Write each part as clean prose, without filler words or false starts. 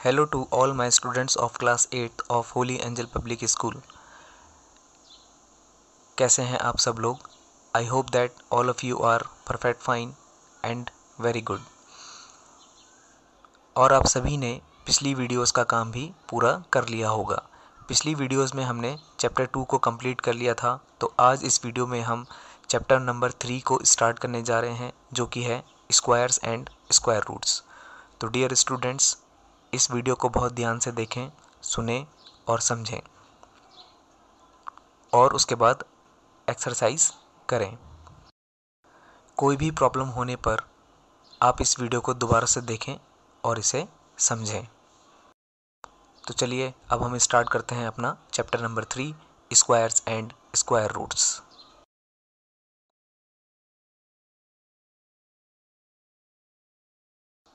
Hello to all my students of class 8th of Holy Angel Public School। कैसे हैं आप सब लोग? I hope that all of you are perfect fine and very good. और आप सभी ने पिछली वीडियोस का काम भी पूरा कर लिया होगा। पिछली वीडियोस में हमने चैप्टर 2 को कंप्लीट कर लिया था, तो आज इस वीडियो में हम चैप्टर नंबर 3 को स्टार्ट करने जा रहे हैं, जो कि है स्क्वायर्स एंड स्क्वायर रूट्स। तो डियर स्टूडेंट्स, इस वीडियो को बहुत ध्यान से देखें, सुनें और समझें, और उसके बाद एक्सरसाइज करें। कोई भी प्रॉब्लम होने पर आप इस वीडियो को दोबारा से देखें और इसे समझें। तो चलिए अब हम स्टार्ट करते हैं अपना chapter number 3, squares and square roots.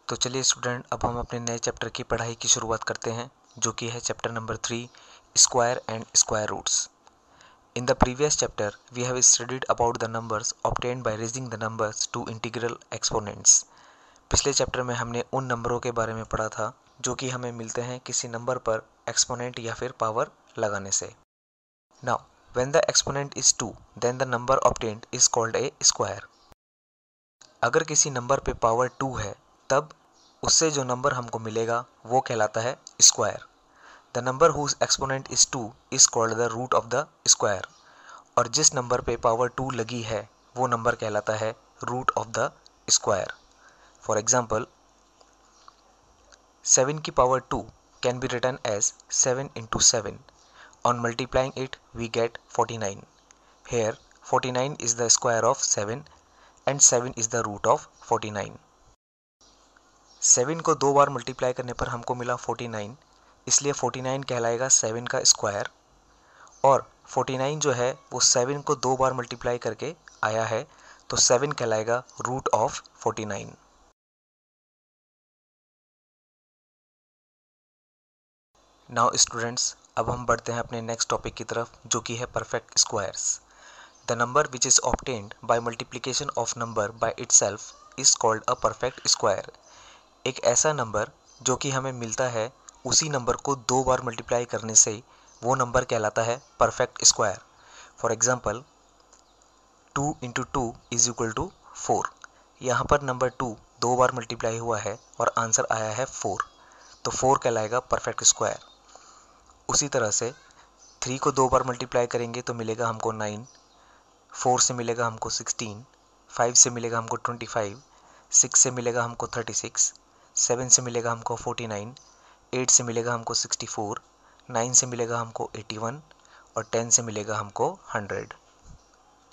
तो चलिए स्टूडेंट, अब हम अपने नए चैप्टर की पढ़ाई की शुरुआत करते हैं, जो कि है chapter number 3, square and square roots. In the previous chapter, we have studied about the numbers obtained by raising the numbers to integral exponents। पिछले चैप्टर में हमने उन नंबरों के बारे में पढ़ा था जो कि हमें मिलते हैं किसी नंबर पर एक्सपोनेंट या फिर पावर लगाने से। Now, when the exponent is 2, then the number obtained is called a square। अगर किसी नंबर पे पावर 2 है, तब उससे जो नंबर हमको मिलेगा वो कहलाता है square. The number whose exponent is 2 is called the root of the square। और जिस नंबर पे पावर 2 लगी है वो नंबर कहलाता है root of the square. For example, 7 की power 2 can be written as 7 into 7। On multiplying it we get 49। Here 49 is the square of 7 and 7 is the root of 49। 7 को 2 बार मल्टीप्लाई करने पर हमको मिला 49, इसलिए 49 कहलाएगा 7 का स्क्वायर। और 49 जो है वो 7 को 2 बार मल्टीप्लाई करके आया है, तो 7 कहलाएगा रूट ऑफ 49। नाउ स्टूडेंट्स, अब हम बढ़ते हैं अपने नेक्स्ट टॉपिक की तरफ, जो कि है perfect squares. The number which is obtained by multiplication of number by itself is called a perfect square. एक ऐसा नंबर जो कि हमें मिलता है उसी नंबर को 2 बार मल्टीप्लाई करने से, वो नंबर कहलाता है perfect square. For example, 2 into 2 is equal to 4। यहाँ पर नंबर 2 2 बार मल्टीप्लाई हुआ है और आंसर आया है 4, तो 4 कहलाएगा परफेक्ट स्क्वायर। उसी तरह से 3 को 2 बार मल्टीप्लाई करेंगे तो मिलेगा हमको 9, 4 से मिलेगा हमको 16, 5 से मिलेगा हमको 25, 6 से मिलेगा हमको 36, 7 से मिलेगा हमको 49, 8 से मिलेगा हमको 64, 9 से मिलेगा हमको 81 और 10 से मिलेगा हमको 100।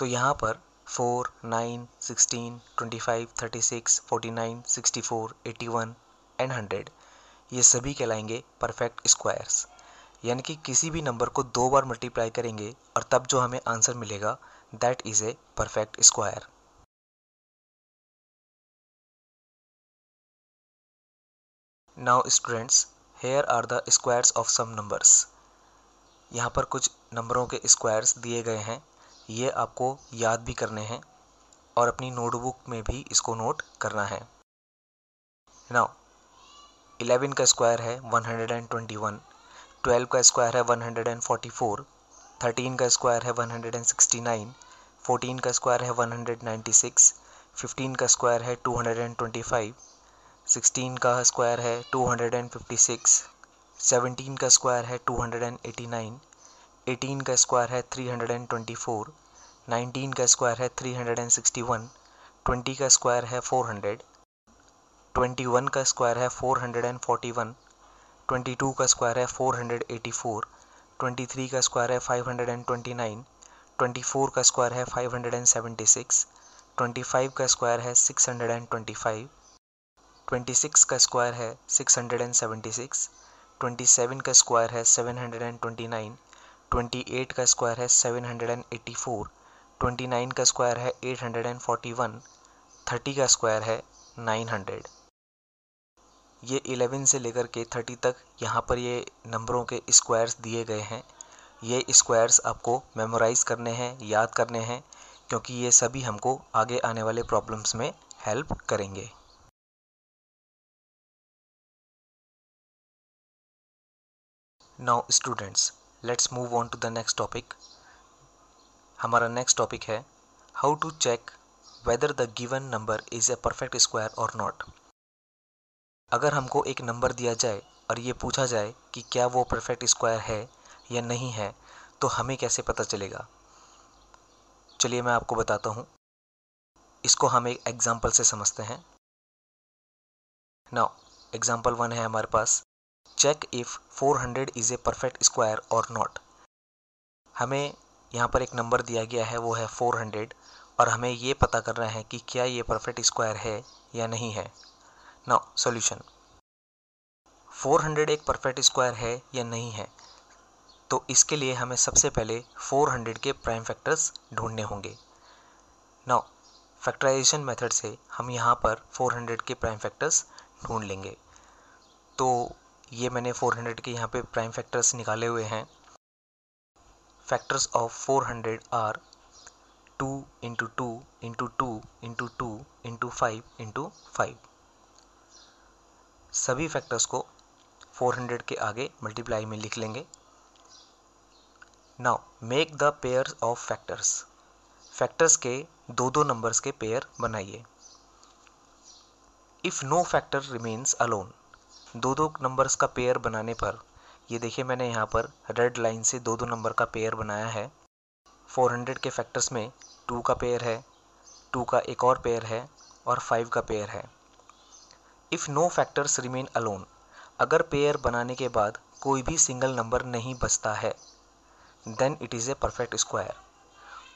तो यहाँ पर 4, 9, 16, 25, 36, 49, 64, 81 एंड 100 ये सभी कहलाएंगे परफेक्ट स्क्वायर्स। यानी कि किसी भी नंबर को 2 बार मल्टीप्लाई करेंगे और तब जो हमें आंसर मिलेगा, that is a perfect square. Now students, here are the squares of some numbers. यहाँ पर कुछ नंबरों के स्क्वायर्स दिए गए हैं, ये आपको याद भी करने हैं और अपनी नोटबुक में भी इसको नोट करना है। नाउ 11 का स्क्वायर है 121, 12 का स्क्वायर है 144, 13 का स्क्वायर है 169, 14 का स्क्वायर है 196, 15 का स्क्वायर है 225, 16 का स्क्वायर है 256, 17 का स्क्वायर है 289, 18 का स्क्वायर है 324, 19 का स्क्वायर है 361, 20 का स्क्वायर है 400, 21 का स्क्वायर है 441, 22 का स्क्वायर है 484, 23 का स्क्वायर है 529, 24 का स्क्वायर है 576, 25 का स्क्वायर है 625, 26 का स्क्वायर है 676, 27 का स्क्वायर है 729, 28 का स्क्वायर है 784, 29 का स्क्वायर है 841, 30 का स्क्वायर है 900। ये 11 से लेकर के 30 तक यहाँ पर ये नंबरों के स्क्वायर्स दिए गए हैं। ये स्क्वायर्स आपको मेमोराइज करने हैं, याद करने हैं, क्योंकि ये सभी हमको आगे आने वाले प्रॉब्लम्स में हेल्प करेंगे। Now students, let's move on to the next topic. हमारा नेक्स्ट टॉपिक है how to check whether the given number is a perfect square और नॉट। अगर हमको एक नंबर दिया जाए और ये पूछा जाए कि क्या वो परफेक्ट स्क्वायर है या नहीं है, तो हमें कैसे पता चलेगा? चलिए मैं आपको बताता हूँ। इसको हम एक एग्जाम्पल से समझते हैं। नाउ एग्जाम्पल 1 है हमारे पास, check if 400 is a perfect square और नॉट। हमें यहाँ पर एक नंबर दिया गया है, वो है 400, और हमें ये पता करना है कि क्या ये परफेक्ट स्क्वायर है या नहीं है। नाउ सॉल्यूशन, 400 एक परफेक्ट स्क्वायर है या नहीं है, तो इसके लिए हमें सबसे पहले 400 के प्राइम फैक्टर्स ढूंढने होंगे। नाउ फैक्टराइजेशन मेथड से हम यहाँ पर 400 के प्राइम फैक्टर्स ढूंढ लेंगे। तो ये मैंने 400 के यहाँ पे प्राइम फैक्टर्स निकाले हुए हैं। Factors of 400 are 2 into 2 into 2 into 2 into 5 into 5। सभी फैक्टर्स को 400 के आगे मल्टीप्लाई में लिख लेंगे। Now make the pair of factors. Factors के दो दो नंबर्स के पेयर बनाइए। If no factor remains alone, दो दो नंबर्स का पेयर बनाने पर, ये देखिए मैंने यहाँ पर रेड लाइन से दो दो नंबर का पेयर बनाया है। 400 के फैक्टर्स में 2 का पेयर है, 2 का एक और पेयर है और 5 का पेयर है। If no factors remain alone, अगर पेयर बनाने के बाद कोई भी सिंगल नंबर नहीं बचता है, then it is a perfect square.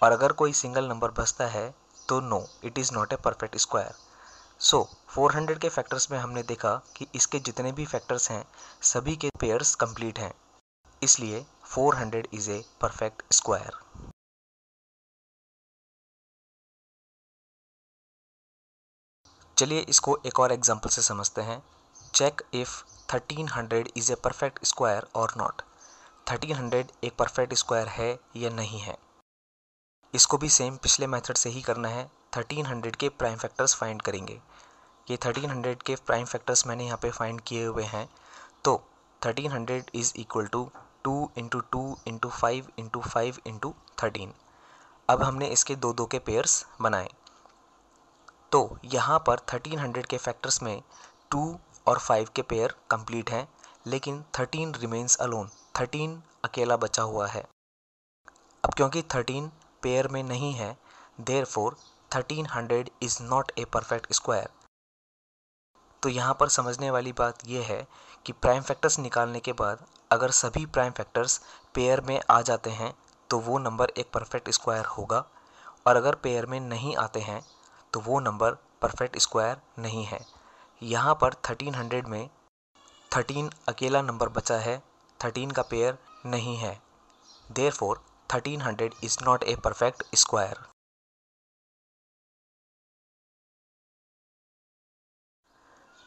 और अगर कोई सिंगल नंबर बचता है तो no, it is not a perfect square. So 400 के फैक्टर्स में हमने देखा कि इसके जितने भी फैक्टर्स हैं सभी के पेयर्स कंप्लीट हैं, इसलिए 400 इज़ ए परफेक्ट स्क्वायर। चलिए इसको एक और एग्जांपल से समझते हैं। Check if 1300 is a perfect square और नॉट। 1300 एक परफेक्ट स्क्वायर है या नहीं है। इसको भी सेम पिछले मेथड से ही करना है। 1300 के प्राइम फैक्टर्स फाइंड करेंगे। ये 1300 के प्राइम फैक्टर्स मैंने यहाँ पे फाइंड किए हुए हैं। तो 1300 is equal to 2 into 2 into 5 into 5 into 13। अब हमने इसके दो दो के पेयर्स बनाए। तो यहाँ पर 1300 के फैक्टर्स में 2 और 5 के पेयर कंप्लीट हैं, लेकिन 13 रिमेन्स अलोन, 13 अकेला बचा हुआ है। अब क्योंकि 13 पेयर में नहीं है, therefore 1300 is not a perfect square. तो यहाँ पर समझने वाली बात यह है कि प्राइम फैक्टर्स निकालने के बाद अगर सभी प्राइम फैक्टर्स पेयर में आ जाते हैं तो वो नंबर एक परफेक्ट स्क्वायर होगा, और अगर पेयर में नहीं आते हैं तो वो नंबर परफेक्ट स्क्वायर नहीं है। यहाँ पर 1300 में 13 अकेला नंबर बचा है, 13 का पेयर नहीं है, therefore 1300 is not a perfect square.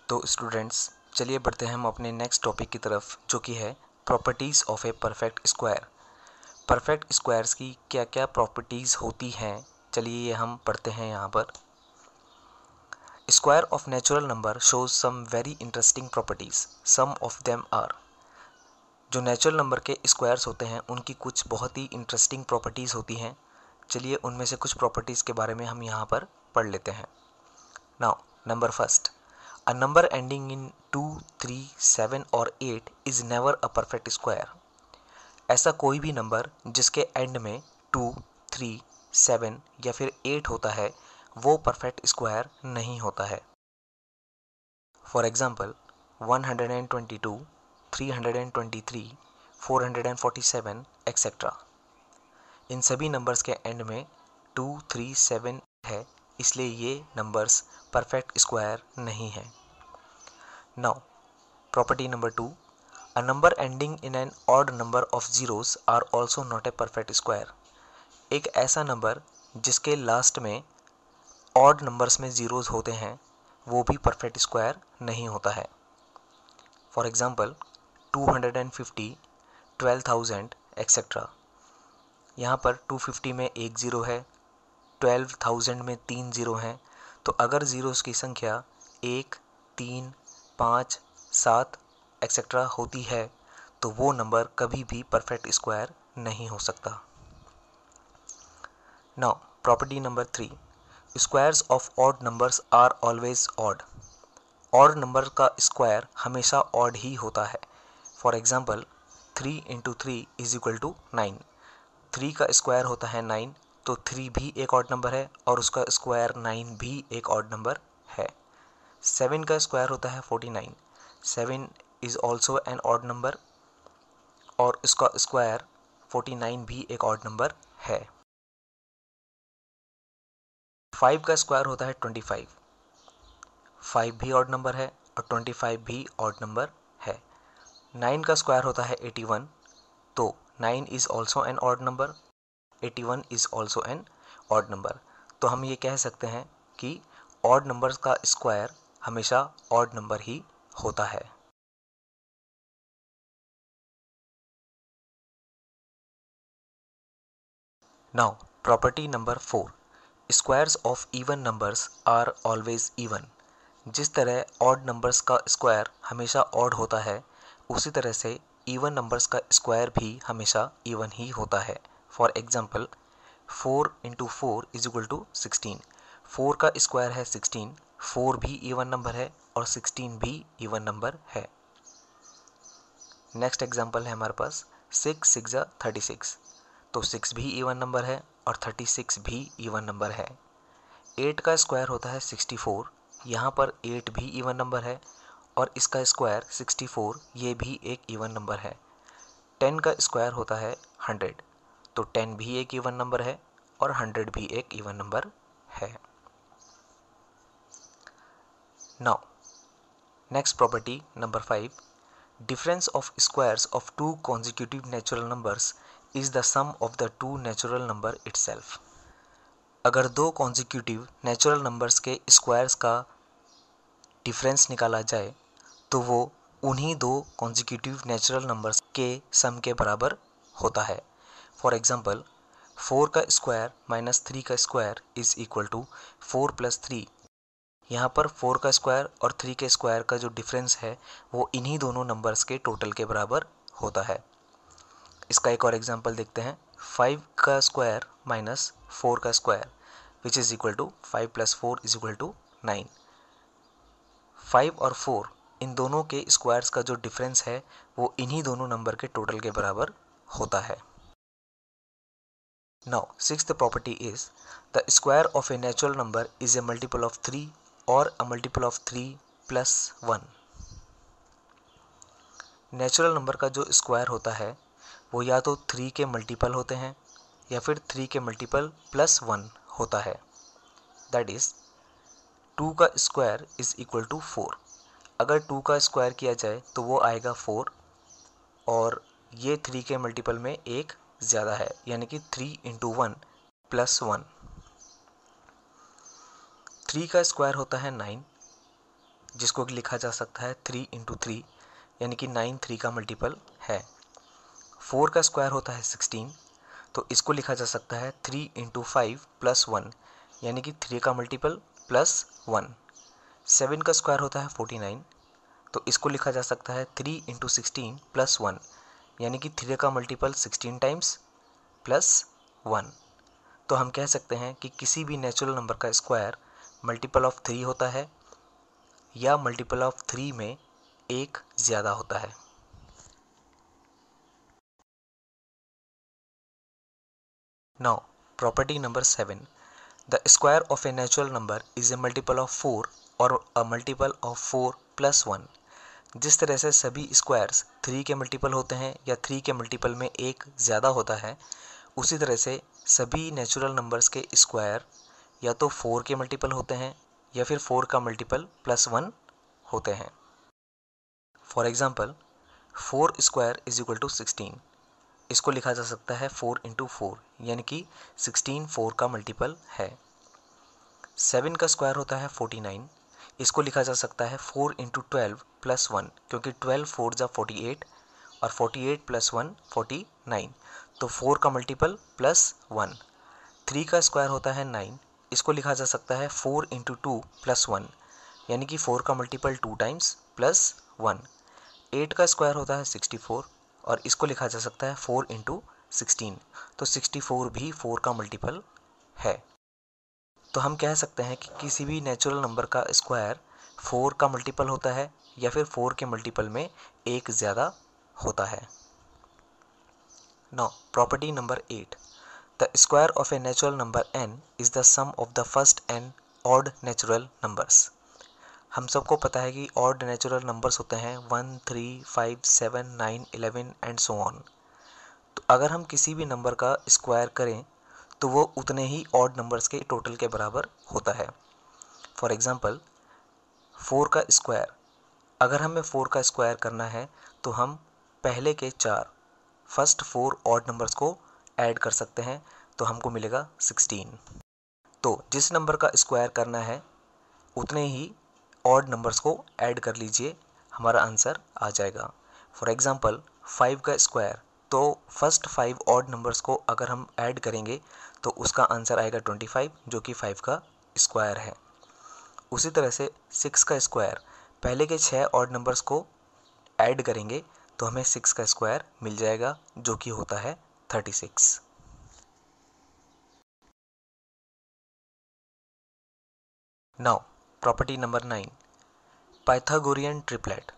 तो स्टूडेंट्स, चलिए बढ़ते हैं हम अपने नेक्स्ट टॉपिक की तरफ, जो कि है properties of A perfect square. Perfect squares की क्या क्या प्रॉपर्टीज़ होती हैं, चलिए ये हम पढ़ते हैं यहाँ पर। Square of natural number shows some very interesting properties, some of them are. जो नेचुरल नंबर के स्क्वायर्स होते हैं उनकी कुछ बहुत ही इंटरेस्टिंग प्रॉपर्टीज़ होती हैं। चलिए उनमें से कुछ प्रॉपर्टीज़ के बारे में हम यहाँ पर पढ़ लेते हैं। Now number first, a number ending in 2, 3, 7 और 8 is never a perfect square। ऐसा कोई भी नंबर जिसके एंड में 2, 3, 7 या फिर 8 होता है वो परफेक्ट स्क्वायर नहीं होता है। For example 122, 323, 447 etcetera. इन सभी नंबर्स के एंड में 2, 3, 7 है, इसलिए ये नंबर्स परफेक्ट स्क्वायर नहीं है। Now property number 2, a number ending in an odd number of zeros are also not a perfect square. एक ऐसा नंबर जिसके लास्ट में ऑड नंबर्स में जीरोस होते हैं वो भी परफेक्ट स्क्वायर नहीं होता है। For example 250, 12,000 etcetera. यहाँ पर 250 में एक ज़ीरो है, 12,000 में 3 ज़ीरो हैं, तो अगर ज़ीरोस की संख्या 1, 3, 5, 7 एक्सेट्रा होती है तो वो नंबर कभी भी परफेक्ट स्क्वायर नहीं हो सकता। Now property number 3, squares of odd numbers are always odd. Odd number का स्क्वायर हमेशा ऑड ही होता है। For example 3 × 3 = 9। 3 का स्क्वायर होता है 9, तो 3 भी एक ऑड नंबर है और उसका स्क्वायर 9 भी एक ऑड नंबर है। 7 का स्क्वायर होता है 49। 7 is also an odd number और उसका स्क्वायर 49 भी एक ऑड नंबर है। 5 का स्क्वायर होता है 25। 5 भी ऑड नंबर है और 25 भी ऑड नंबर है। 9 का स्क्वायर होता है 81, तो 9 is also an odd number, 81 is also an odd number. तो हम ये कह सकते हैं कि ऑड नंबर्स का स्क्वायर हमेशा ऑड नंबर ही होता है। Now property number 4, squares of even numbers are always even. जिस तरह ऑड नंबर्स का स्क्वायर हमेशा ऑड होता है, उसी तरह से इवन नंबर्स का स्क्वायर भी हमेशा इवन ही होता है। For example 4 × 4 = 16। 4 का स्क्वायर है 16, 4 भी इवन नंबर है और 16 भी इवन नंबर है। नेक्स्ट एग्जाम्पल है हमारे पास 6 × 6 = 36, तो 6 भी इवन नंबर है और 36 भी इवन नंबर है। 8 का स्क्वायर होता है 64, यहाँ पर 8 भी इवन नंबर है और इसका स्क्वायर 64, ये भी एक इवन नंबर है। 10 का स्क्वायर होता है 100, तो 10 भी एक इवन नंबर है और 100 भी एक इवन नंबर है। Now next property number 5, difference of squares of 2 consecutive natural numbers is the sum of the 2 natural number itself. अगर 2 कॉन्जिक्यूटिव नेचुरल नंबर्स के स्क्वायर्स का डिफरेंस निकाला जाए तो वो उन्हीं 2 कॉन्जिक्यूटिव नेचुरल नंबर्स के सम के बराबर होता है। फॉर एग्जाम्पल 4 का स्क्वायर - 3 का स्क्वायर इज इक्वल टू 4 + 3। यहाँ पर 4 का स्क्वायर और 3 के स्क्वायर का जो डिफरेंस है वो इन्हीं दोनों नंबर्स के टोटल के बराबर होता है। इसका एक और एग्जांपल देखते हैं। 5 का स्क्वायर - 4 का square which is equal to 5 + 4 = 9। 5 और 4 इन दोनों के स्क्वायर्स का जो डिफरेंस है वो इन्हीं दोनों नंबर के टोटल के बराबर होता है। Now sixth property is the square of a natural number is A multiple of 3 और a multiple of 3 + 1। Natural number का जो स्क्वायर होता है वो या तो 3 के मल्टीपल होते हैं या फिर 3 के मल्टीपल +1 होता है। दैट इज 2 का स्क्वायर इज इक्वल टू 4। अगर 2 का स्क्वायर किया जाए तो वो आएगा 4 और ये 3 के मल्टीपल में एक ज़्यादा है, यानी कि 3 × 1 + 1। 3 का स्क्वायर होता है 9, जिसको लिखा जा सकता है 3 × 3, यानी कि 9 3 का मल्टीपल है। 4 का स्क्वायर होता है 16, तो इसको लिखा जा सकता है 3 × 5 + 1, यानी कि 3 का मल्टीपल +1। 7 का स्क्वायर होता है 49, तो इसको लिखा जा सकता है 3 × 16 + 1, यानी कि 3 का मल्टीपल 16 टाइम्स +1। तो हम कह सकते हैं कि किसी भी नेचुरल नंबर का स्क्वायर मल्टीपल ऑफ 3 होता है या मल्टीपल ऑफ 3 में एक ज़्यादा होता है। Now property number 7, the square of a natural number is A multiple of 4 और अ मल्टीपल ऑफ 4 + 1। जिस तरह से सभी स्क्वायर्स 3 के मल्टीपल होते हैं या 3 के मल्टीपल में एक ज़्यादा होता है, उसी तरह से सभी नेचुरल नंबर्स के स्क्वायर या तो 4 के मल्टीपल होते हैं या फिर 4 का मल्टीपल +1 होते हैं। For example 4 square is equal to 16। इसको लिखा जा सकता है 4 × 4, यानी कि 16 4 का मल्टीपल है। 7 का स्क्वायर होता है 49, इसको लिखा जा सकता है 4 × 12 + 1, क्योंकि 12 4 = 48 और 48 + 1 49, तो 4 का मल्टीपल +1। 3 का स्क्वायर होता है 9, इसको लिखा जा सकता है 4 × 2 + 1, यानी कि 4 का मल्टीपल 2 टाइम्स +1। 8 का स्क्वायर होता है 64 और इसको लिखा जा सकता है 4 इंटू 16, तो 64 भी 4 का मल्टीपल है। तो हम कह सकते हैं कि किसी भी नेचुरल नंबर का स्क्वायर 4 का मल्टीपल होता है या फिर 4 के मल्टीपल में एक ज़्यादा होता है। Now property number 8, the square of a natural number n is the sum of the first n odd natural numbers. हम सबको पता है कि ऑड नेचुरल नंबर्स होते हैं 1, 3, 5, 7, 9, 11 एंड सो ऑन। तो अगर हम किसी भी नंबर का स्क्वायर करें तो वो उतने ही ऑड नंबर्स के टोटल के बराबर होता है। फॉर एग्जांपल 4 का स्क्वायर, अगर हमें 4 का स्क्वायर करना है तो हम पहले के 4 फर्स्ट 4 ऑड नंबर्स को ऐड कर सकते हैं, तो हमको मिलेगा 16। तो जिस नंबर का स्क्वायर करना है उतने ही ऑड नंबर्स को ऐड कर लीजिए, हमारा आंसर आ जाएगा। फॉर एग्जांपल 5 का स्क्वायर, तो फर्स्ट 5 ऑड नंबर्स को अगर हम ऐड करेंगे तो उसका आंसर आएगा 25, जो कि 5 का स्क्वायर है। उसी तरह से 6 का स्क्वायर, पहले के 6 ऑड नंबर्स को ऐड करेंगे तो हमें 6 का स्क्वायर मिल जाएगा, जो कि होता है 36। Now property number 9, Pythagorean triplet.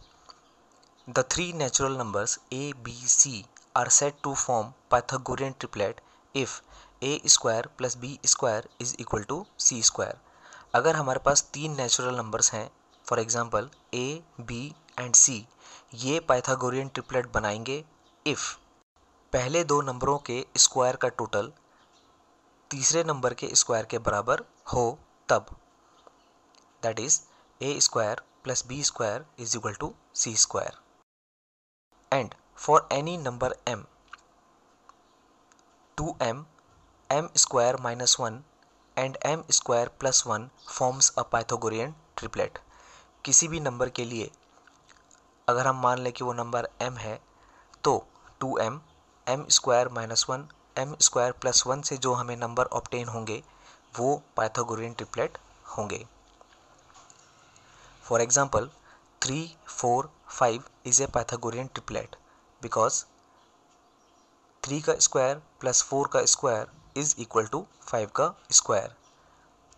The three natural numbers a, b, c are said to form Pythagorean triplet if a square plus b square is equal to c square। अगर हमारे पास तीन नेचुरल नंबर्स हैं, for example a, b and c, ये Pythagorean triplet बनाएंगे if पहले दो नंबरों के स्क्वायर का टोटल तीसरे नंबर के स्क्वायर के बराबर हो, तब that is a square plus b square is equal to c square. And for any number m, 2m, m square minus 1 and m square plus 1 forms a Pythagorean triplet। किसी भी number के लिए अगर हम मान लें कि वो नंबर m है तो 2m, m square minus 1, m square plus 1 से जो हमें नंबर ऑब्टेन होंगे वो पाइथागोरियन ट्रिपलेट होंगे। For example 3, 4, 5 is a Pythagorean triplet because 3 का स्क्वायर प्लस 4 का स्क्वायर इज इक्वल टू 5 का स्क्वायर।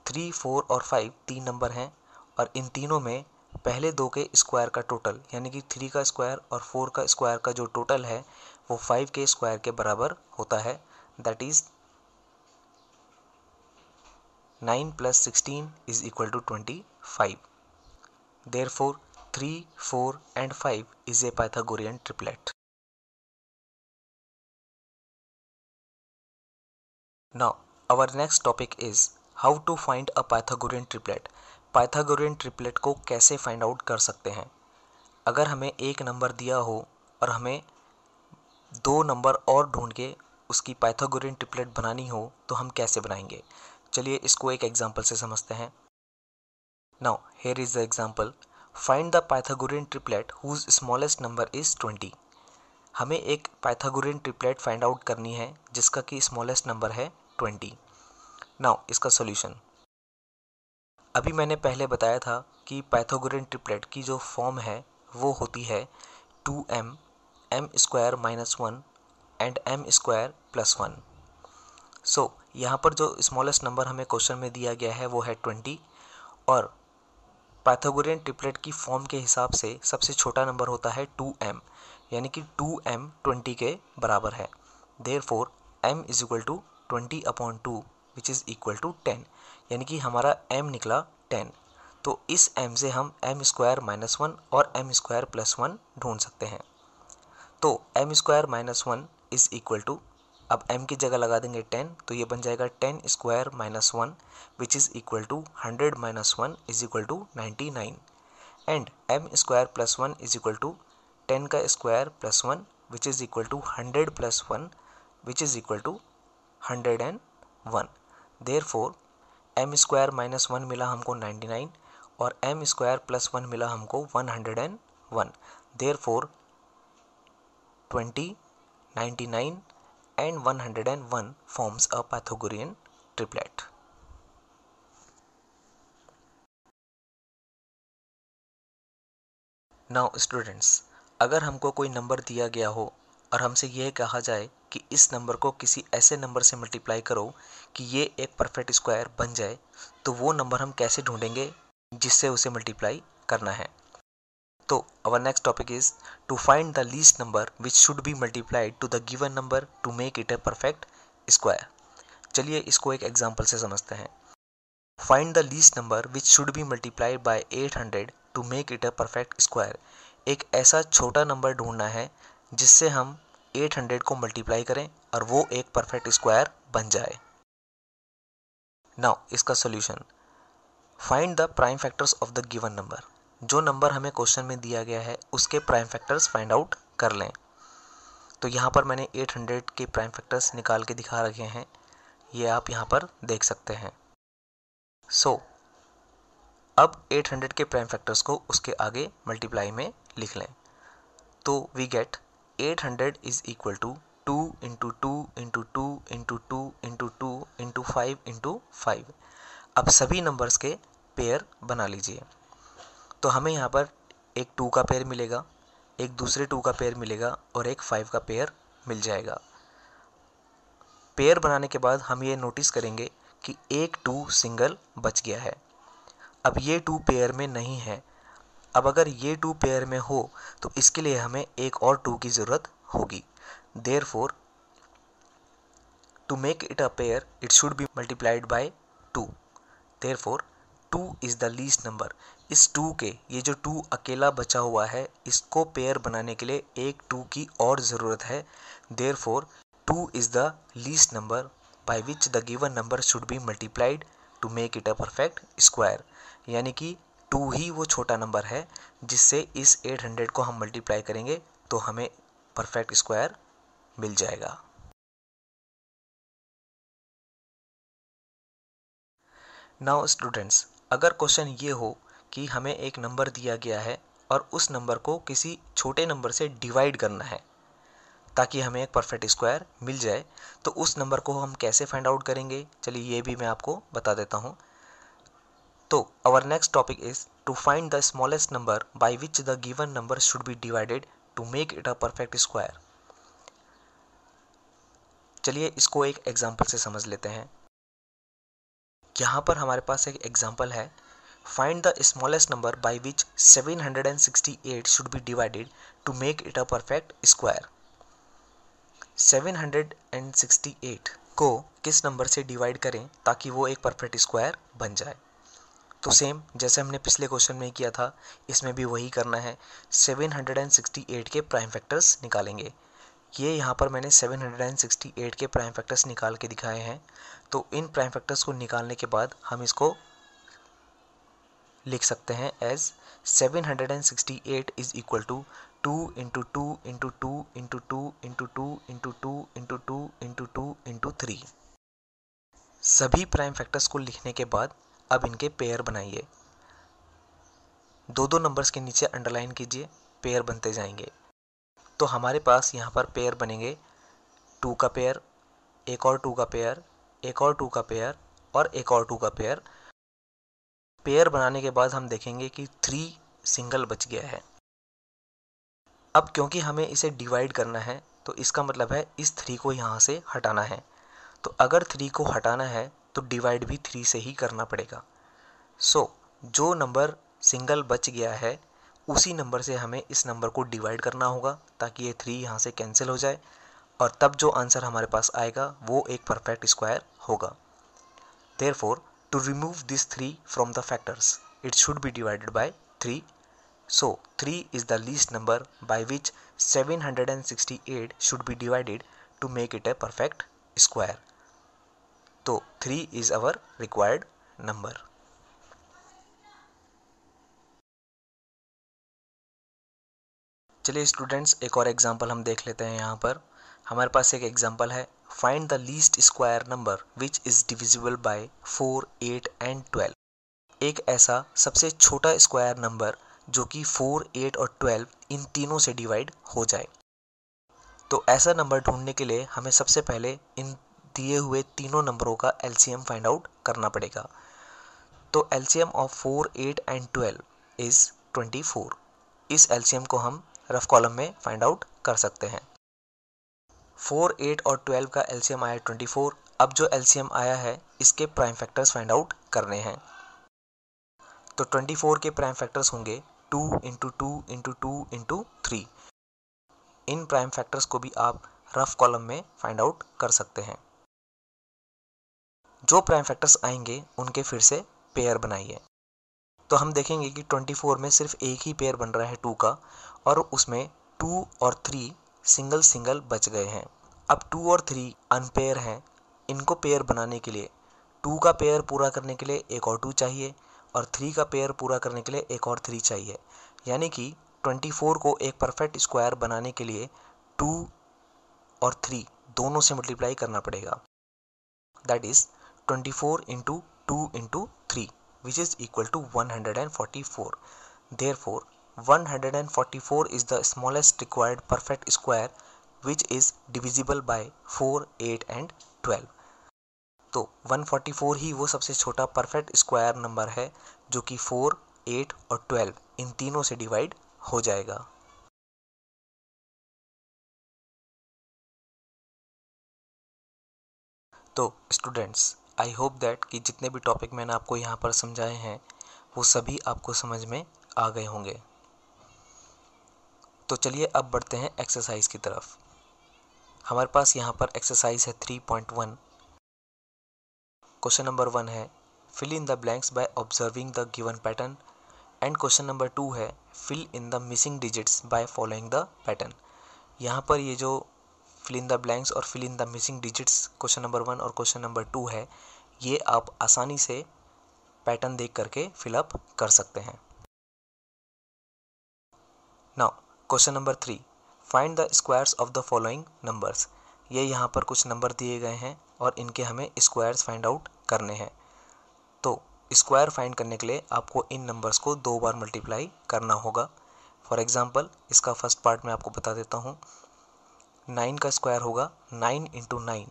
3, 4 और 5 तीन नंबर हैं और इन तीनों में पहले दो के स्क्वायर का टोटल यानी कि 3 का स्क्वायर और 4 का स्क्वायर का जो टोटल है वो 5 के स्क्वायर के बराबर होता है, that is 9 plus 16 is equal to 25। Therefore 3, 4 and 5 is a Pythagorean triplet. Now our next topic is how to find a Pythagorean triplet. Pythagorean triplet को कैसे फाइंड आउट कर सकते हैं। अगर हमें एक नंबर दिया हो और हमें दो नंबर और ढूंढ के उसकी पाइथागोरियन ट्रिपलेट बनानी हो तो हम कैसे बनाएंगे, चलिए इसको एक एग्जांपल से समझते हैं। Now here is the example, find the Pythagorean triplet whose smallest number is 20। हमें एक पाइथागोरियन ट्रिपलेट फाइंड आउट करनी है जिसका कि स्मॉलेस्ट नंबर है 20। नाउ इसका सॉल्यूशन, अभी मैंने पहले बताया था कि पाइथागोरियन ट्रिपलेट की जो फॉर्म है वो होती है 2m, m square minus 1 and m square plus 1। सो यहाँ पर जो स्मॉलेस्ट नंबर हमें क्वेश्चन में दिया गया है वो है 20 और पाइथागोरियन ट्रिपलेट की फॉर्म के हिसाब से सबसे छोटा नंबर होता है 2m, यानी कि 2m 20 के बराबर है। Therefore m is equal to 20/2 which is equal to 10, यानी कि हमारा m निकला 10। तो इस m से हम m स्क्वायर माइनस 1 और m स्क्वायर प्लस 1 ढूंढ सकते हैं। तो m square minus 1 is equal to, अब m की जगह लगा देंगे 10, तो ये बन जाएगा 10 square minus 1 which is equal to 100 minus 1 is equal to 99 and m square plus 1 is equal to 10 का square plus 1 which is equal to 100 plus 1 which is equal to 101। Therefore m square minus 1 मिला हमको 99 और m square plus 1 मिला हमको 101। Therefore 20, 99 and 101 forms a Pythagorean triplet. Now students, अगर हमको कोई number दिया गया हो और हमसे ये कहा जाए कि इस नंबर को किसी ऐसे नंबर से मल्टीप्लाई करो कि ये एक परफेक्ट स्क्वायर बन जाए, तो वो नंबर हम कैसे ढूंढेंगे जिससे उसे मल्टीप्लाई करना है। तो our next topic is to find the least number which should be multiplied to the given number to make it a perfect square। चलिए इसको एक एग्जांपल से समझते हैं। Find the least number which should be multiplied by 800 to make it a perfect square। एक ऐसा छोटा number ढूंढना है जिससे हम 800 को मल्टीप्लाई करें और वो एक परफेक्ट स्क्वायर बन जाए। नाउ इसका solution, find the prime factors of the given number. जो नंबर हमें क्वेश्चन में दिया गया है उसके प्राइम फैक्टर्स फाइंड आउट कर लें। तो यहाँ पर मैंने 800 के प्राइम फैक्टर्स निकाल के दिखा रखे हैं, ये आप यहाँ पर देख सकते हैं। अब 800 के प्राइम फैक्टर्स को उसके आगे मल्टीप्लाई में लिख लें। तो we get 800 is equal to 2 into 2 into 2 into 2 into 2 into 5 into 5। अब सभी नंबर्स के पेयर बना लीजिए। तो हमें यहाँ पर एक 2 का पेयर मिलेगा, एक दूसरे 2 का पेयर मिलेगा और एक 5 का पेयर मिल जाएगा। पेयर बनाने के बाद हम ये नोटिस करेंगे कि एक 2 सिंगल बच गया है। अब ये 2 पेयर में नहीं है। अब अगर ये 2 पेयर में हो तो इसके लिए हमें एक और 2 की ज़रूरत होगी। Therefore to make it a pair it should be multiplied by 2। Therefore 2 is the least number. इस 2 के, ये जो 2 अकेला बचा हुआ है, इसको पेयर बनाने के लिए एक 2 की और ज़रूरत है। Therefore 2 is the least number by which the given number should be multiplied to make it a perfect square. यानी कि 2 ही वो छोटा नंबर है जिससे इस 800 को हम मल्टीप्लाई करेंगे तो हमें परफेक्ट स्क्वायर मिल जाएगा। नाउ स्टूडेंट्स, अगर क्वेश्चन ये हो कि हमें एक नंबर दिया गया है और उस नंबर को किसी छोटे नंबर से डिवाइड करना है ताकि हमें एक परफेक्ट स्क्वायर मिल जाए, तो उस नंबर को हम कैसे फाइंड आउट करेंगे, चलिए ये भी मैं आपको बता देता हूँ। तो our next topic is to find the smallest number by which the given number should be divided to make it a perfect square. चलिए इसको एक एग्जाम्पल से समझ लेते हैं। यहाँ पर हमारे पास एक एग्जाम्पल है, find the smallest number by which 768 should be divided to make it a perfect square. 768 को किस नंबर से डिवाइड करें ताकि वो एक परफेक्ट स्क्वायर बन जाए। तो सेम जैसे हमने पिछले क्वेश्चन में किया था, इसमें भी वही करना है। 768 के प्राइम फैक्टर्स निकालेंगे। ये यहाँ पर मैंने 768 के प्राइम फैक्टर्स निकाल के दिखाए हैं। तो इन प्राइम फैक्टर्स को निकालने के बाद हम इसको लिख सकते हैं as 768 is equal to 2 into 2 into 2 into 2 into 2 into 2 into 2 into 2 into 3। सभी प्राइम फैक्टर्स को लिखने के बाद अब इनके पेयर बनाइए। दो नंबर्स के नीचे अंडरलाइन कीजिए, पेयर बनते जाएंगे। तो हमारे पास यहाँ पर पेयर बनेंगे 2 का पेयर, एक और 2 का पेयर, एक और 2 का पेयर और एक और 2 का पेयर। पेयर बनाने के बाद हम देखेंगे कि 3 सिंगल बच गया है। अब क्योंकि हमें इसे डिवाइड करना है तो इसका मतलब है इस 3 को यहाँ से हटाना है। तो अगर 3 को हटाना है तो डिवाइड भी 3 से ही करना पड़ेगा। जो नंबर सिंगल बच गया है उसी नंबर से हमें इस नंबर को डिवाइड करना होगा ताकि ये 3 यहाँ से कैंसिल हो जाए और तब जो आंसर हमारे पास आएगा वो एक परफेक्ट स्क्वायर होगा। Therefore to remove this 3 from the factors it should be divided by 3। So 3 is the least number by which 768 should be divided to make it a perfect square। तो 3 is our required number। चलिए students, एक और example हम देख लेते हैं। यहाँ पर हमारे पास एक एग्जांपल है, find the least square number which is divisible by 4, 8 and 12। एक ऐसा सबसे छोटा स्क्वायर नंबर जो कि 4, 8 और 12 इन तीनों से डिवाइड हो जाए। तो ऐसा नंबर ढूंढने के लिए हमें सबसे पहले इन दिए हुए तीनों नंबरों का एलसीएम फाइंड आउट करना पड़ेगा। तो एलसीएम ऑफ 4, 8 एंड 12 इज 24। इस एलसीएम को हम रफ कॉलम में फाइंड आउट कर सकते हैं। 4, 8 और 12 का एलसीएम आया 24। अब जो एलसीएम आया है इसके प्राइम फैक्टर्स फाइंड आउट करने हैं। तो 24 के प्राइम फैक्टर्स होंगे 2 इंटू 2 इंटू 2 इंटू 3। इन प्राइम फैक्टर्स को भी आप रफ कॉलम में फाइंड आउट कर सकते हैं। जो प्राइम फैक्टर्स आएंगे उनके फिर से पेयर बनाइए। तो हम देखेंगे कि 24 में सिर्फ एक ही पेयर बन रहा है 2 का, और उसमें 2 और 3 सिंगल सिंगल बच गए हैं। अब 2 और 3 अनपेयर हैं। इनको पेयर बनाने के लिए 2 का पेयर पूरा करने के लिए एक और 2 चाहिए और 3 का पेयर पूरा करने के लिए एक और 3 चाहिए। यानी कि 24 को एक परफेक्ट स्क्वायर बनाने के लिए 2 और 3 दोनों से मल्टीप्लाई करना पड़ेगा। That is 24 into 2 into 3 which is equal to 144. Therefore, 144 is the smallest required perfect square which is divisible by 4, 8 and 12. तो 144 ही वो सबसे छोटा परफेक्ट स्क्वायर नंबर है जो कि 4, 8 और 12 इन तीनों से डिवाइड हो जाएगा। तो स्टूडेंट्स, आई होप दैट कि जितने भी टॉपिक मैंने आपको यहाँ पर समझाए हैं वो सभी आपको समझ में आ गए होंगे। तो चलिए अब बढ़ते हैं एक्सरसाइज की तरफ। हमारे पास यहाँ पर एक्सरसाइज है 3.1। क्वेश्चन नंबर 1 है fill in the blanks by observing the given pattern, and question number 2 है fill in the missing digits by following the pattern. यहाँ पर ये जो फिल इन द ब्लैंक्स और fill in the missing digits question number 1 और question number 2 है, ये आप आसानी से पैटर्न देख करके फिलअप कर सकते हैं। Now question number 3, find the squares of the following numbers. ये यहाँ पर कुछ नंबर दिए गए हैं और इनके हमें स्क्वायर्स फाइंड आउट करने हैं। तो स्क्वायर फाइंड करने के लिए आपको इन नंबर्स को 2 बार मल्टीप्लाई करना होगा। फॉर एग्जांपल इसका फर्स्ट पार्ट मैं आपको बता देता हूँ। 9 का स्क्वायर होगा 9 इंटू 9,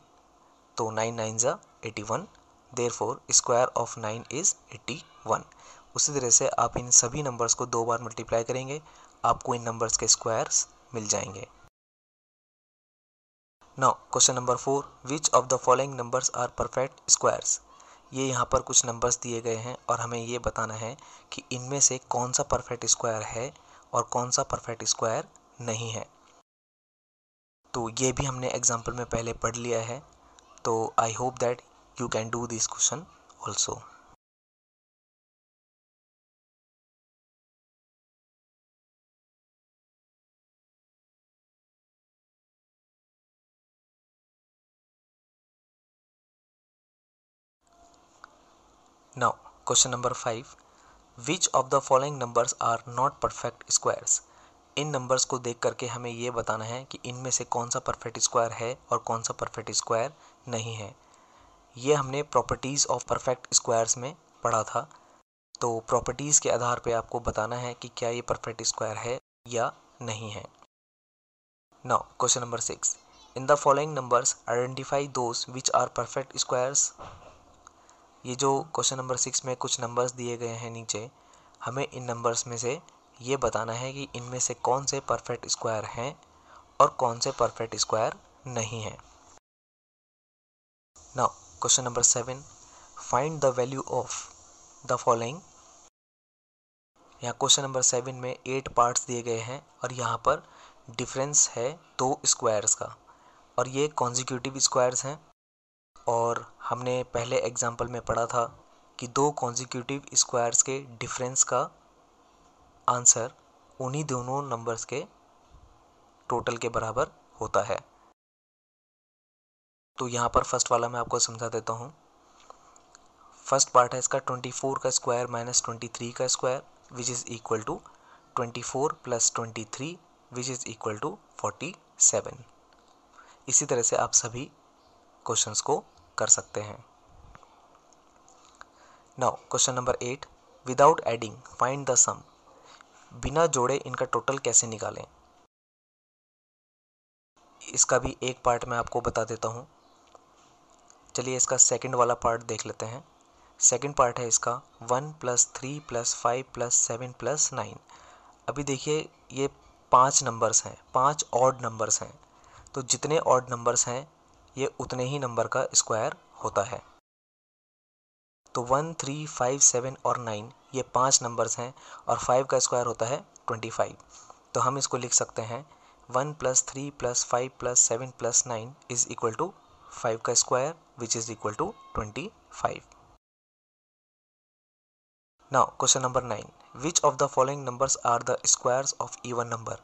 तो 9 9 ज़ा 81, देयरफॉर स्क्वायर ऑफ 9 इज़ 81। उसी तरह से आप इन सभी नंबर्स को 2 बार मल्टीप्लाई करेंगे, आपको इन नंबर्स के स्क्वायर्स मिल जाएंगे। Now question number 4, which of the following numbers are perfect squares. ये यहाँ पर कुछ नंबर्स दिए गए हैं और हमें ये बताना है कि इनमें से कौन सा परफेक्ट स्क्वायर है और कौन सा परफेक्ट स्क्वायर नहीं है। तो ये भी हमने एग्जाम्पल में पहले पढ़ लिया है, तो I hope that you can do this question also. Now question number 5, which of the following numbers are not perfect squares. इन नंबर्स को देख करके हमें ये बताना है कि इनमें से कौन सा परफेक्ट स्क्वायर है और कौन सा परफेक्ट स्क्वायर नहीं है। ये हमने प्रॉपर्टीज़ ऑफ परफेक्ट स्क्वायर्स में पढ़ा था। तो प्रॉपर्टीज़ के आधार पे आपको बताना है कि क्या ये परफेक्ट स्क्वायर है या नहीं है। Now question number 6, in the following numbers identify those which are perfect squares. ये जो क्वेश्चन नंबर 6 में कुछ नंबर्स दिए गए हैं नीचे, हमें इन नंबर्स में से ये बताना है कि इनमें से कौन से परफेक्ट स्क्वायर हैं और कौन से परफेक्ट स्क्वायर नहीं हैं। Now question number 7, find the value of the following. यहाँ क्वेश्चन नंबर 7 में 8 पार्ट्स दिए गए हैं और यहाँ पर डिफरेंस है 2 स्क्वायर्स का, और ये कॉन्जिक्यूटिव स्क्वायर्स हैं। और हमने पहले एग्जाम्पल में पढ़ा था कि 2 कॉन्जिक्यूटिव स्क्वायर्स के डिफरेंस का आंसर उन्हीं दोनों नंबर्स के टोटल के बराबर होता है। तो यहाँ पर फर्स्ट वाला मैं आपको समझा देता हूँ। फर्स्ट पार्ट है इसका 24 का स्क्वायर माइनस 23 का square which is equal to 24 plus 23 which is equal to 47। इसी तरह से आप सभी क्वेश्चंस को कर सकते हैं। Now question number 8, without adding find the sum. बिना जोड़े इनका टोटल कैसे निकालें। इसका भी एक पार्ट मैं आपको बता देता हूँ। चलिए इसका सेकंड वाला पार्ट देख लेते हैं। सेकंड पार्ट है इसका 1 + 3 + 5 + 7 + 9। अभी देखिए ये 5 नंबर्स हैं, 5 ऑड नंबर्स हैं। तो जितने ऑड नंबर्स हैं ये उतने ही नंबर का स्क्वायर होता है। तो 1, 3, 5, 7 और 9 ये 5 नंबर्स हैं और 5 का स्क्वायर होता है 25। तो हम इसको लिख सकते हैं 1 + 3 + 5 + 7 + 9 इज इक्वल टू 5 का square which is equal to 25। Now question number 9, which of the following numbers are the squares of even number.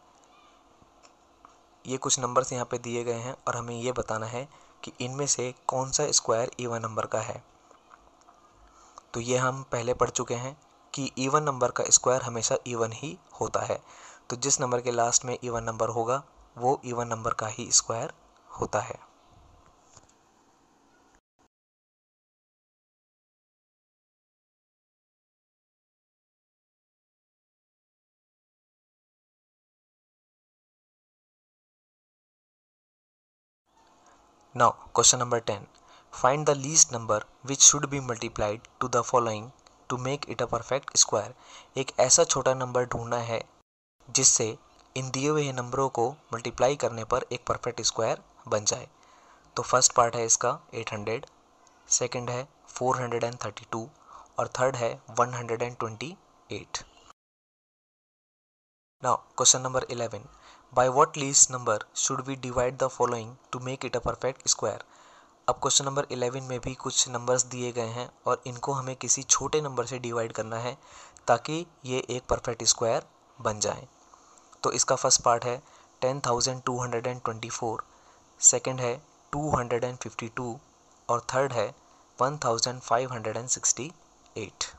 ये कुछ नंबर्स यहाँ पे दिए गए हैं और हमें ये बताना है कि इनमें से कौन सा स्क्वायर इवन नंबर का है। तो ये हम पहले पढ़ चुके हैं कि इवन नंबर का स्क्वायर हमेशा इवन ही होता है। तो जिस नंबर के लास्ट में इवन नंबर होगा वो इवन नंबर का ही स्क्वायर होता है। Now question number 10, find the least number which should be multiplied to the following to make it a perfect square. एक ऐसा छोटा नंबर ढूंढना है जिससे इन दिए हुए नंबरों को मल्टीप्लाई करने पर एक परफेक्ट स्क्वायर बन जाए। तो फर्स्ट पार्ट है इसका 800, सेकंड है 432 और थर्ड है 128। Now question number 11, by what least number should we divide the following to make it a perfect square. अब क्वेश्चन नंबर 11 में भी कुछ नंबर्स दिए गए हैं और इनको हमें किसी छोटे नंबर से डिवाइड करना है ताकि ये एक परफेक्ट स्क्वायर बन जाए। तो इसका फर्स्ट पार्ट है 10,224, सेकंड है 252 और थर्ड है 1568।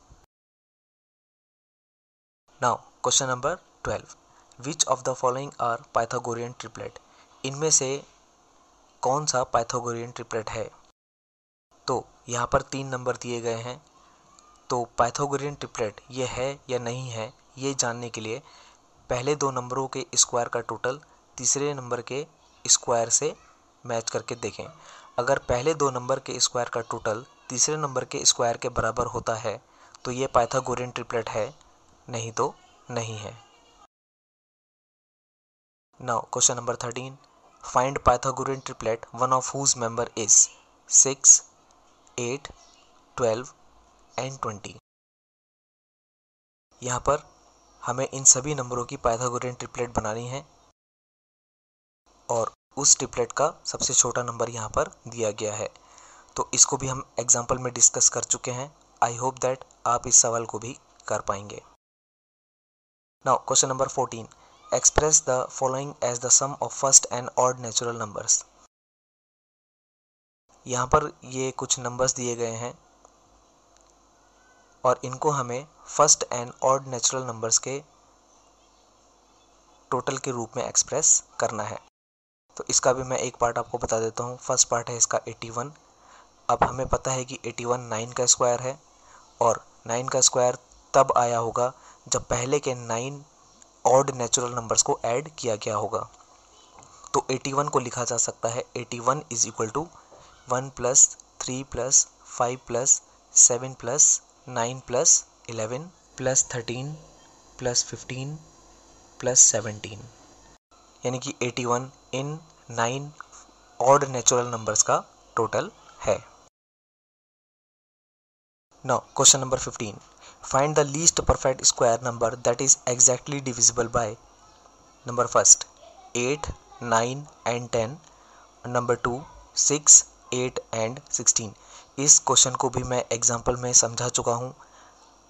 Now question number 12, which of the following are Pythagorean triplet. इनमें से कौन सा पाइथागोरियन ट्रिपलेट है। तो यहाँ पर 3 नंबर दिए गए हैं। तो पाइथागोरियन ट्रिपलेट ये है या नहीं है ये जानने के लिए पहले 2 नंबरों के स्क्वायर का टोटल तीसरे नंबर के स्क्वायर से मैच करके देखें। अगर पहले 2 नंबर के स्क्वायर का टोटल तीसरे नंबर के स्क्वायर के बराबर होता है तो ये पाइथागोरियन ट्रिपलेट है, नहीं तो नहीं है। Now question number 13, find Pythagorean triplet one of whose member is 6, 8, 12 and 20। यहाँ पर हमें इन सभी नंबरों की पाइथागोरियन ट्रिपलेट बनानी है और उस ट्रिपलेट का सबसे छोटा नंबर यहाँ पर दिया गया है। तो इसको भी हम एग्जाम्पल में डिस्कस कर चुके हैं। आई होप दैट आप इस सवाल को भी कर पाएंगे। Now question number 14, express the following as the sum of first and odd natural numbers. यहाँ पर ये कुछ नंबर्स दिए गए हैं और इनको हमें first and odd natural numbers के टोटल के रूप में एक्सप्रेस करना है। तो इसका भी मैं एक पार्ट आपको बता देता हूँ। फर्स्ट पार्ट है इसका 81। अब हमें पता है कि 81 9 का स्क्वायर है और 9 का स्क्वायर तब आया होगा जब पहले के 9 ऑड नेचुरल नंबर्स को ऐड किया गया होगा। तो 81 को लिखा जा सकता है 81 इज इक्वल टू 1 + 3 + 5 + 7 + 9 + 11 + 13 + 15 + 17, यानी कि 81 इन 9 ऑड नेचुरल नंबर्स का टोटल है। Now question number 15, find the least perfect square number that is exactly divisible by number first 8, 9 and 10, number 2 6, 8 and 16। इस क्वेश्चन को भी मैं एग्जाम्पल में समझा चुका हूँ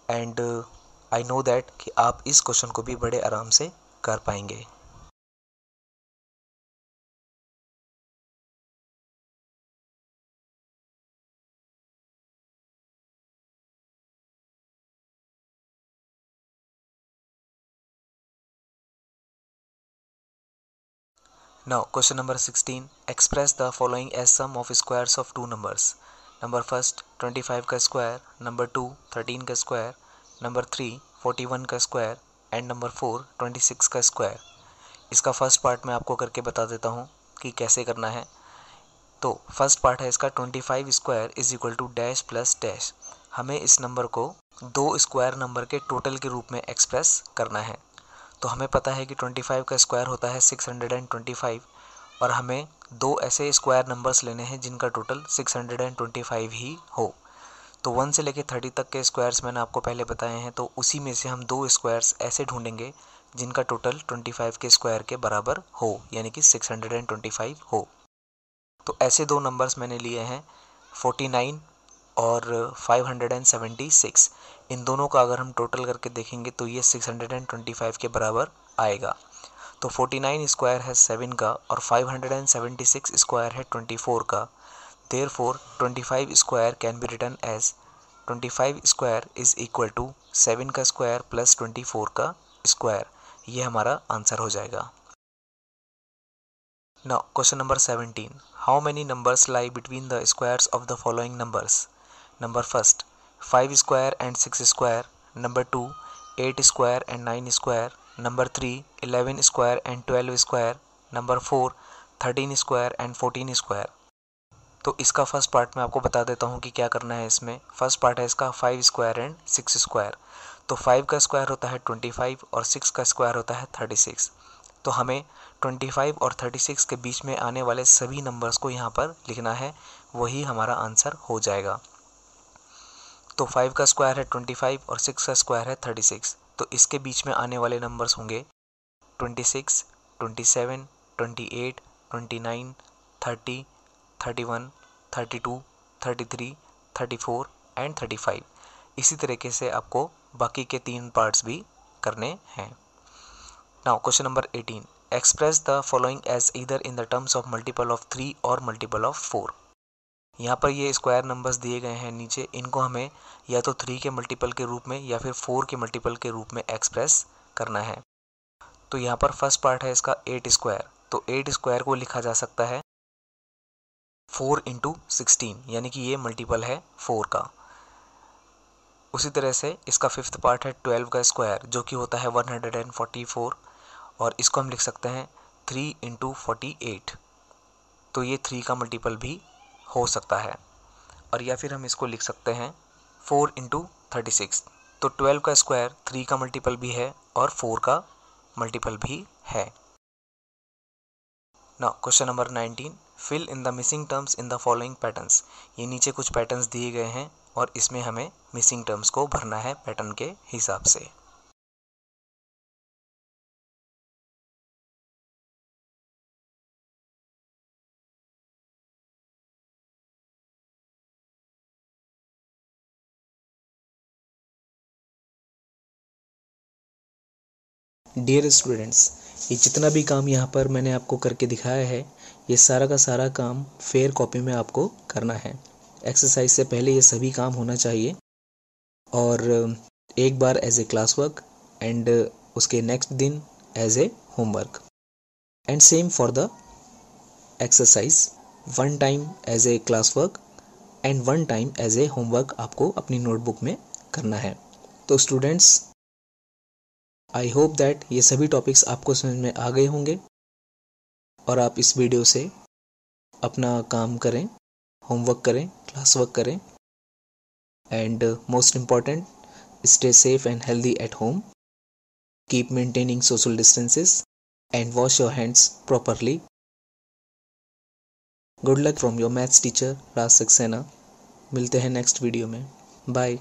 एंड आई नो दैट कि आप इस क्वेश्चन को भी बड़े आराम से कर पाएंगे। Now question number 16, express the following as sum of squares of two numbers. Number first 25 का स्क्वायर, नंबर 2 13 का स्क्वायर, नंबर 3 41 का स्क्वायर एंड नंबर 4 26 का स्क्वायर। इसका फर्स्ट पार्ट मैं आपको करके बता देता हूँ कि कैसे करना है। तो फर्स्ट पार्ट है इसका 25 square is equal to dash plus dash. हमें इस नंबर को 2 स्क्वायर नंबर के टोटल के रूप में एक्सप्रेस करना है। तो हमें पता है कि 25 का स्क्वायर होता है 625 और हमें दो ऐसे स्क्वायर नंबर्स लेने हैं जिनका टोटल 625 ही हो। तो 1 से लेके 30 तक के स्क्वायर्स मैंने आपको पहले बताए हैं, तो उसी में से हम दो स्क्वायर्स ऐसे ढूंढेंगे जिनका टोटल 25 के स्क्वायर के बराबर हो, यानी कि 625 हो। तो ऐसे दो नंबर्स मैंने लिए हैं 49 और 576। इन दोनों का अगर हम टोटल करके देखेंगे तो ये 625 के बराबर आएगा। तो 49 स्क्वायर है 7 का और 576 स्क्वायर है 24 का। Therefore 25 square can be written as 25 square is equal to 7 का स्क्वायर प्लस 24 का स्क्वायर। ये हमारा आंसर हो जाएगा। Now question number 17. How many numbers lie between the squares of the following numbers? Number first 5 square and 6 square. Number 2 8 square and 9 square. Number 3 11 square and 12 square. Number 4 13 square and 14 square. तो इसका first part मैं आपको बता देता हूँ कि क्या करना है इसमें। फर्स्ट पार्ट है इसका 5 स्क्वायर एंड 6 स्क्वायर। तो 5 का स्क्वायर होता है 25 और 6 का स्क्वायर होता है 36। तो हमें 25 और 36 के बीच में आने वाले सभी नंबर्स को यहाँ पर लिखना है, वही हमारा आंसर हो जाएगा। तो 5 का स्क्वायर है 25 और 6 का स्क्वायर है 36। तो इसके बीच में आने वाले नंबर्स होंगे 26, 27, 28, 29, 30, 31, 32, 33, 34 एंड 35। इसी तरीके से आपको बाकी के 3 पार्ट्स भी करने हैं। Now question number 18. Express the following as either in the terms of multiple of 3 और मल्टीपल ऑफ 4। यहाँ पर ये स्क्वायर नंबर्स दिए गए हैं नीचे, इनको हमें या तो 3 के मल्टीपल के रूप में या फिर 4 के मल्टीपल के रूप में एक्सप्रेस करना है। तो यहाँ पर फर्स्ट पार्ट है इसका 8 स्क्वायर। तो 8 स्क्वायर को लिखा जा सकता है 4 इंटू 16, यानी कि ये मल्टीपल है 4 का। उसी तरह से इसका फिफ्थ पार्ट है 12 का स्क्वायर, जो कि होता है 144, और इसको हम लिख सकते हैं 3 इंटू 48। तो ये 3 का मल्टीपल भी हो सकता है। और या फिर हम इसको लिख सकते हैं 4 इंटू 36। तो 12 का स्क्वायर 3 का मल्टीपल भी है और 4 का मल्टीपल भी है। Now question number 19. Fill in the missing terms in the following patterns. ये नीचे कुछ पैटर्न्स दिए गए हैं और इसमें हमें मिसिंग टर्म्स को भरना है पैटर्न के हिसाब से। डियर स्टूडेंट्स, ये जितना भी काम यहाँ पर मैंने आपको करके दिखाया है, ये सारा का सारा काम फेयर कॉपी में आपको करना है। एक्सरसाइज से पहले ये सभी काम होना चाहिए और एक बार as a class work and उसके नेक्स्ट दिन as a homework, and same for the exercise, 1 time as a class work and 1 time as a homework आपको अपनी नोटबुक में करना है। तो स्टूडेंट्स, आई होप दैट ये सभी टॉपिक्स आपको समझ में आ गए होंगे और आप इस वीडियो से अपना काम करें, होमवर्क करें, क्लास वर्क करें, and most important, stay safe and healthy at home, keep maintaining social distances and wash your hands properly. Good luck from your maths teacher Raj Saxena. मिलते हैं नेक्स्ट वीडियो में। Bye.